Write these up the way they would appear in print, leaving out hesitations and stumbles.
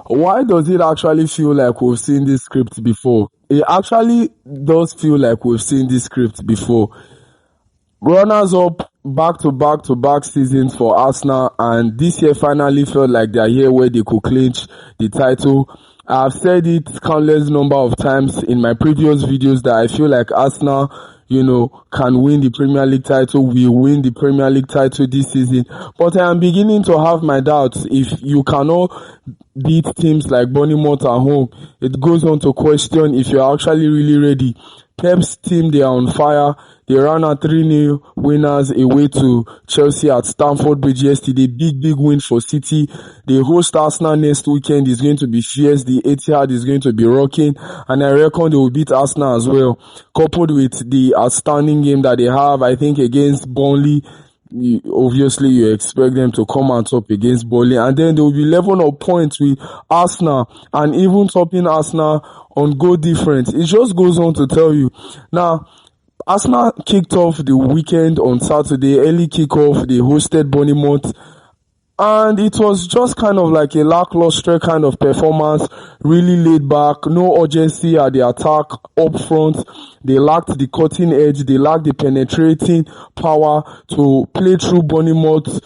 Why does it actually feel like we've seen this script before? It actually does feel like we've seen this script before. Runners up back-to-back seasons for Arsenal, and this year finally felt like their year where they could clinch the title. I've said it countless number of times in my previous videos that I feel like Arsenal, can win the Premier League title, will win the Premier League title this season. But I am beginning to have my doubts. If you cannot beat teams like Bournemouth at home, it goes on to question if you're actually really ready. Pep's team, they are on fire. They ran out 3-0 winners away to Chelsea at Stamford Bridge yesterday. Big win for City. They host Arsenal next weekend. It's going to be fierce. The Etihad is going to be rocking. And I reckon they will beat Arsenal as well. Coupled with the outstanding game that they have, I think, against Burnley. Obviously, you expect them to come on top against Burnley. And then they will be level up points with Arsenal. And even topping Arsenal on goal difference. It just goes on to tell you. Now, Arsenal kicked off the weekend on Saturday, early kickoff. They hosted Bournemouth, and it was just kind of like a lackluster kind of performance, really laid back, no urgency at the attack up front. They lacked the cutting edge, they lacked the penetrating power to play through Bournemouth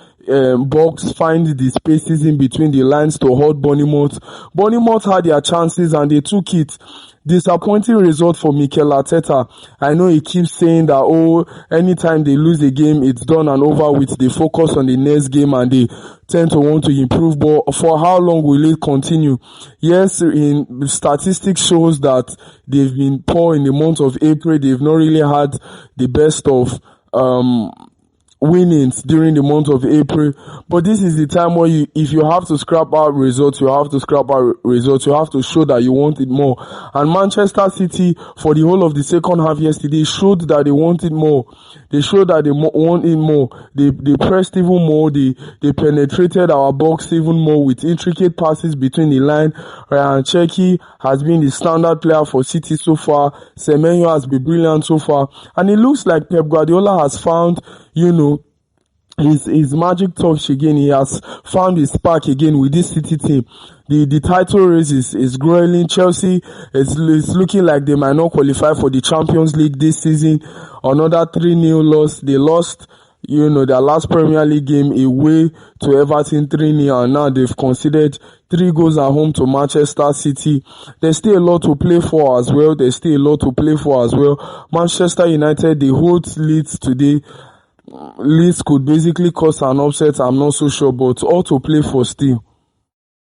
box, find the spaces in between the lines to hold Bournemouth. Bournemouth had their chances and they took it. Disappointing result for Mikel Arteta. I know he keeps saying that, anytime they lose a game, it's done and over with. They focus on the next game and they tend to want to improve. But for how long will it continue? Yes, in statistics shows that they've been poor in the month of April. They've not really had the best of winnings during the month of April, but this is the time where if you have to scrap out results, you have to scrap out results. You have to show that you want it more. And Manchester City, for the whole of the second half yesterday, showed that they wanted more. They showed that they wanted more. They pressed even more. They penetrated our box even more with intricate passes between the line. Ryan Cherki has been the standard player for City so far. Semenyo has been brilliant so far, and it looks like Pep Guardiola has found, his magic touch again. He has found his spark again with this City team. The title race is growing. Chelsea is looking like they might not qualify for the Champions League this season. Another 3-0 loss. They lost, their last Premier League game away to Everton 3-0, and now they've conceded 3 goals at home to Manchester City. There's still a lot to play for as well. Manchester United, they hold Leeds today. Leeds could basically cause an upset, I'm not so sure, but all to play for still.